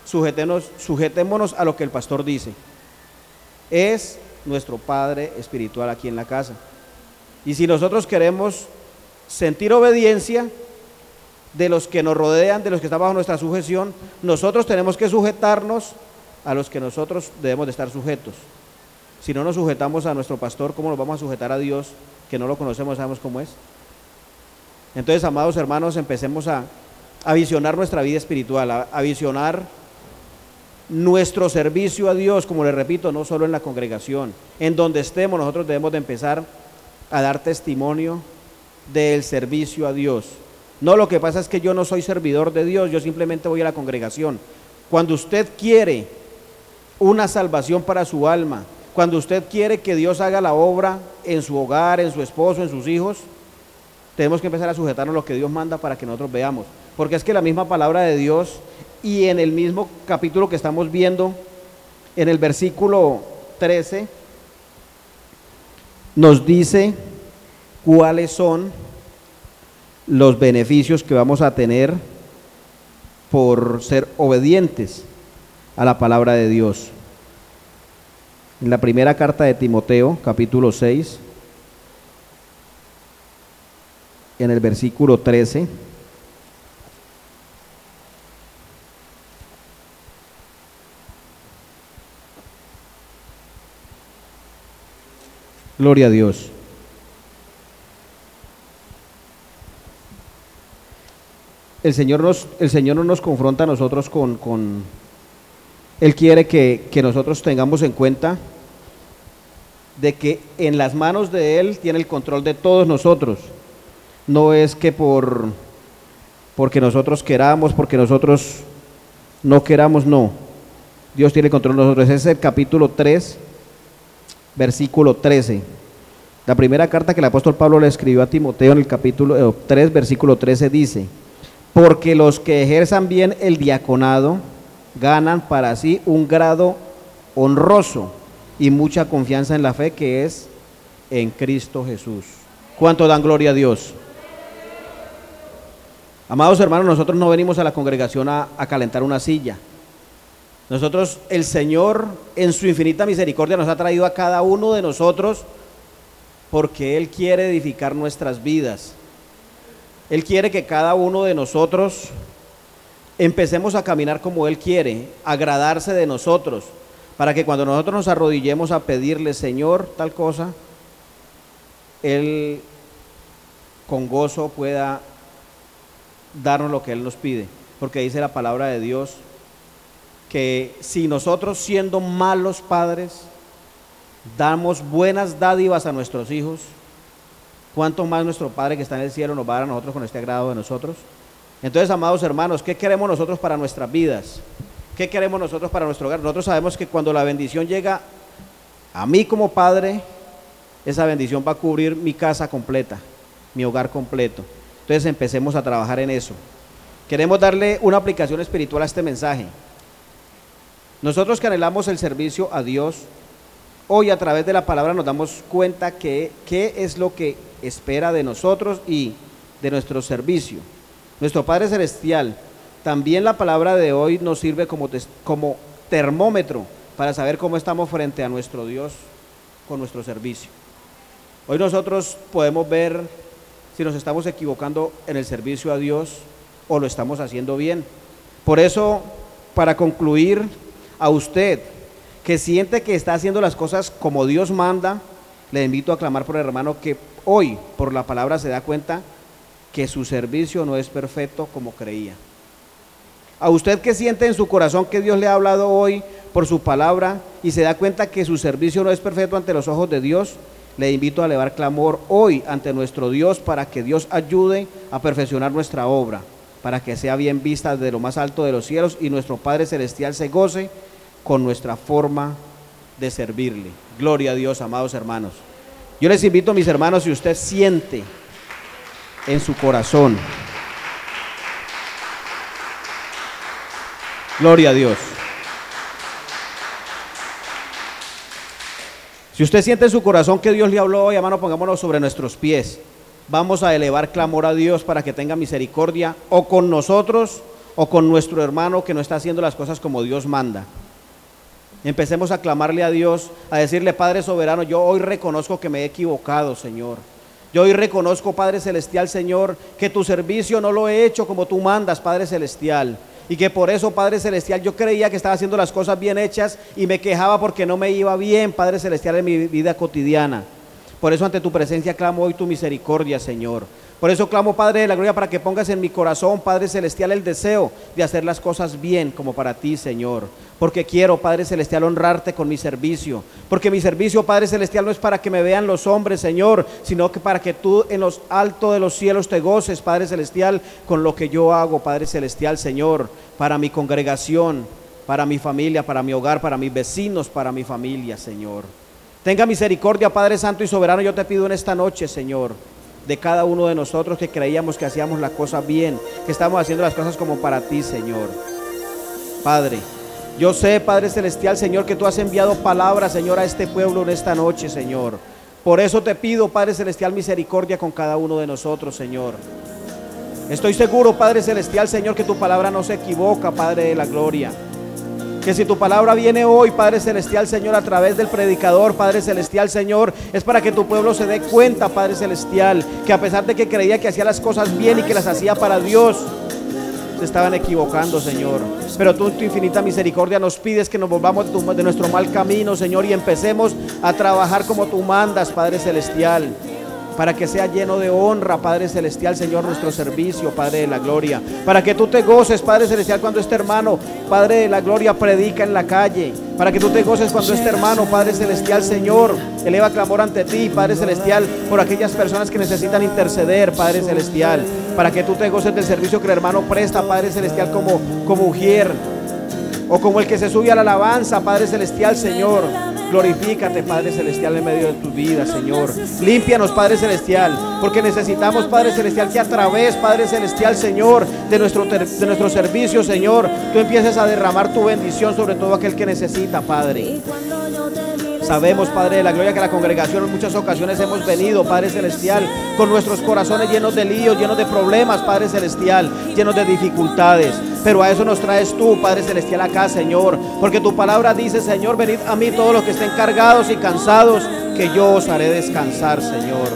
sujetémonos a lo que el pastor dice. Es nuestro Padre espiritual aquí en la casa, y si nosotros queremos sentir obediencia de los que nos rodean, de los que están bajo nuestra sujeción, nosotros tenemos que sujetarnos a los que nosotros debemos de estar sujetos. Si no nos sujetamos a nuestro pastor, ¿cómo nos vamos a sujetar a Dios, que no lo conocemos, sabemos cómo es? Entonces, amados hermanos, empecemos a visionar nuestra vida espiritual, a visionar nuestro servicio a Dios, como les repito, no solo en la congregación, en donde estemos, nosotros debemos de empezar a dar testimonio del servicio a Dios. No, lo que pasa es que yo no soy servidor de Dios, yo simplemente voy a la congregación. Cuando usted quiere una salvación para su alma, cuando usted quiere que Dios haga la obra en su hogar, en su esposo, en sus hijos, tenemos que empezar a sujetarnos a lo que Dios manda para que nosotros veamos. Porque es que la misma palabra de Dios, y en el mismo capítulo que estamos viendo, en el versículo 13, nos dice cuáles son los beneficios que vamos a tener por ser obedientes a la palabra de Dios. En la primera carta de Timoteo, capítulo 6, en el versículo 13, gloria a Dios. El Señor no nos confronta a nosotros Él quiere que nosotros tengamos en cuenta de que en las manos de Él tiene el control de todos nosotros. No es que porque nosotros queramos, porque nosotros no queramos, no. Dios tiene el control de nosotros. Ese es el capítulo 3, versículo 13. La primera carta que el apóstol Pablo le escribió a Timoteo, en el capítulo 3, versículo 13, dice: porque los que ejerzan bien el diaconado ganan para sí un grado honroso y mucha confianza en la fe, que es en Cristo Jesús. ¿Cuánto dan gloria a Dios? Amados hermanos, nosotros no venimos a la congregación a calentar una silla. Nosotros, el Señor en su infinita misericordia nos ha traído a cada uno de nosotros porque Él quiere edificar nuestras vidas. Él quiere que cada uno de nosotros empecemos a caminar como Él quiere, agradarse de nosotros, para que cuando nosotros nos arrodillemos a pedirle: Señor, tal cosa, Él con gozo pueda darnos lo que Él nos pide. Porque dice la palabra de Dios que si nosotros, siendo malos padres, damos buenas dádivas a nuestros hijos, ¿cuánto más nuestro Padre que está en el cielo nos va a dar a nosotros con este agrado de nosotros? Entonces, amados hermanos, ¿qué queremos nosotros para nuestras vidas? ¿Qué queremos nosotros para nuestro hogar? Nosotros sabemos que cuando la bendición llega a mí como padre, esa bendición va a cubrir mi casa completa, mi hogar completo. Entonces empecemos a trabajar en eso. Queremos darle una aplicación espiritual a este mensaje. Nosotros que anhelamos el servicio a Dios, hoy a través de la palabra nos damos cuenta que qué es lo que espera de nosotros y de nuestro servicio. Nuestro Padre Celestial, también la palabra de hoy nos sirve como termómetro para saber cómo estamos frente a nuestro Dios con nuestro servicio. Hoy nosotros podemos ver si nos estamos equivocando en el servicio a Dios o lo estamos haciendo bien. Por eso, para concluir, a usted que siente que está haciendo las cosas como Dios manda, le invito a clamar por el hermano que hoy, por la palabra, se da cuenta que su servicio no es perfecto como creía. A usted que siente en su corazón que Dios le ha hablado hoy por su palabra y se da cuenta que su servicio no es perfecto ante los ojos de Dios, le invito a elevar clamor hoy ante nuestro Dios para que Dios ayude a perfeccionar nuestra obra, para que sea bien vista desde lo más alto de los cielos y nuestro Padre Celestial se goce con nuestra forma de servirle. Gloria a Dios, amados hermanos. Yo les invito, mis hermanos, si usted siente en su corazón, gloria a Dios. Si usted siente en su corazón que Dios le habló hoy, hermano, pongámonos sobre nuestros pies. Vamos a elevar clamor a Dios para que tenga misericordia o con nosotros o con nuestro hermano que no está haciendo las cosas como Dios manda. Empecemos a clamarle a Dios, a decirle: Padre soberano, yo hoy reconozco que me he equivocado, Señor. Yo hoy reconozco, Padre Celestial, Señor, que tu servicio no lo he hecho como tú mandas, Padre Celestial. Y que por eso, Padre Celestial, yo creía que estaba haciendo las cosas bien hechas y me quejaba porque no me iba bien, Padre Celestial, en mi vida cotidiana. Por eso ante tu presencia clamo hoy tu misericordia, Señor. Por eso clamo, Padre de la gloria, para que pongas en mi corazón, Padre Celestial, el deseo de hacer las cosas bien como para ti, Señor. Porque quiero, Padre Celestial, honrarte con mi servicio. Porque mi servicio, Padre Celestial, no es para que me vean los hombres, Señor, sino que para que tú en los altos de los cielos te goces, Padre Celestial, con lo que yo hago, Padre Celestial, Señor, para mi congregación, para mi familia, para mi hogar, para mis vecinos, para mi familia, Señor. Tenga misericordia, Padre Santo y Soberano, yo te pido en esta noche, Señor, de cada uno de nosotros que creíamos que hacíamos la cosa bien, que estamos haciendo las cosas como para ti, Señor. Padre, yo sé, Padre Celestial, Señor, que tú has enviado palabras, Señor, a este pueblo en esta noche, Señor. Por eso te pido, Padre Celestial, misericordia con cada uno de nosotros, Señor. Estoy seguro, Padre Celestial, Señor, que tu palabra no se equivoca, Padre de la gloria. Que si tu palabra viene hoy, Padre Celestial, Señor, a través del predicador, Padre Celestial, Señor, es para que tu pueblo se dé cuenta, Padre Celestial, que a pesar de que creía que hacía las cosas bien y que las hacía para Dios, se estaban equivocando, Señor. Pero tú en tu infinita misericordia nos pides que nos volvamos de nuestro mal camino, Señor, y empecemos a trabajar como tú mandas, Padre Celestial, para que sea lleno de honra, Padre Celestial, Señor, nuestro servicio, Padre de la gloria, para que tú te goces, Padre Celestial, cuando este hermano, Padre de la gloria, predica en la calle, para que tú te goces cuando este hermano, Padre Celestial, Señor, eleva clamor ante ti, Padre Celestial, por aquellas personas que necesitan interceder, Padre Celestial, para que tú te goces del servicio que el hermano presta, Padre Celestial, como ujier, o como el que se sube a la alabanza, Padre Celestial, Señor. Glorifícate, Padre Celestial, en medio de tu vida, Señor. Límpianos, Padre Celestial, porque necesitamos, Padre Celestial, que a través, Padre Celestial, Señor, de nuestro servicio, Señor, tú empieces a derramar tu bendición sobre todo aquel que necesita, Padre. Sabemos, Padre de la gloria, que la congregación en muchas ocasiones hemos venido, Padre Celestial, con nuestros corazones llenos de líos, llenos de problemas, Padre Celestial, llenos de dificultades. Pero a eso nos traes tú, Padre Celestial, acá, Señor, porque tu palabra dice, Señor, venid a mí todos los que estén cargados y cansados, que yo os haré descansar, Señor.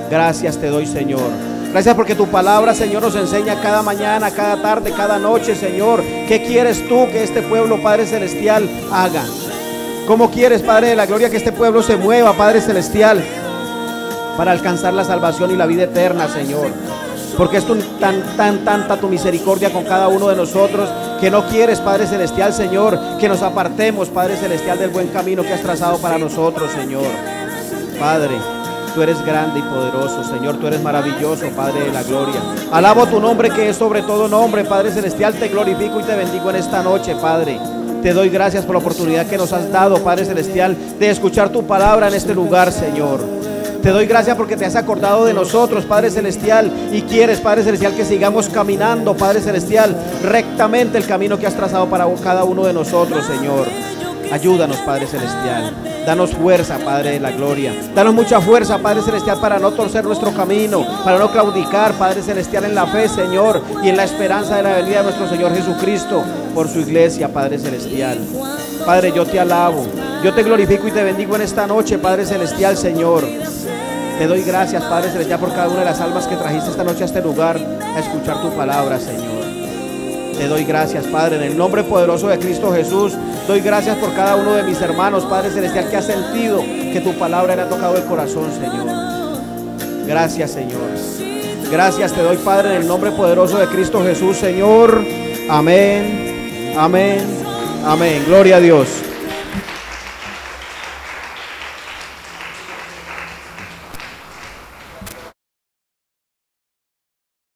Gracias te doy, Señor. Gracias porque tu palabra, Señor, nos enseña cada mañana, cada tarde, cada noche, Señor, ¿qué quieres tú que este pueblo, Padre Celestial, haga? ¿Cómo quieres, Padre de la gloria, que este pueblo se mueva, Padre Celestial, para alcanzar la salvación y la vida eterna, Señor? Porque es tanta tu misericordia con cada uno de nosotros, que no quieres, Padre Celestial, Señor, que nos apartemos, Padre Celestial, del buen camino que has trazado para nosotros, Señor. Padre, tú eres grande y poderoso, Señor, tú eres maravilloso, Padre de la gloria. Alabo tu nombre, que es sobre todo nombre, Padre Celestial, te glorifico y te bendigo en esta noche, Padre. Te doy gracias por la oportunidad que nos has dado, Padre Celestial, de escuchar tu palabra en este lugar, Señor. Te doy gracias porque te has acordado de nosotros, Padre Celestial, y quieres, Padre Celestial, que sigamos caminando, Padre Celestial, rectamente el camino que has trazado para cada uno de nosotros, Señor. Ayúdanos, Padre Celestial. Danos fuerza, Padre de la gloria. Danos mucha fuerza, Padre Celestial, para no torcer nuestro camino, para no claudicar, Padre Celestial, en la fe, Señor, y en la esperanza de la venida de nuestro Señor Jesucristo por su iglesia, Padre Celestial. Padre, yo te alabo, yo te glorifico y te bendigo en esta noche, Padre Celestial, Señor. Te doy gracias, Padre Celestial, por cada una de las almas que trajiste esta noche a este lugar a escuchar tu palabra, Señor. Te doy gracias, Padre, en el nombre poderoso de Cristo Jesús. Doy gracias por cada uno de mis hermanos, Padre Celestial, que ha sentido que tu palabra le ha tocado el corazón, Señor. Gracias, Señor. Gracias te doy, Padre, en el nombre poderoso de Cristo Jesús, Señor. Amén, amén, amén. Gloria a Dios.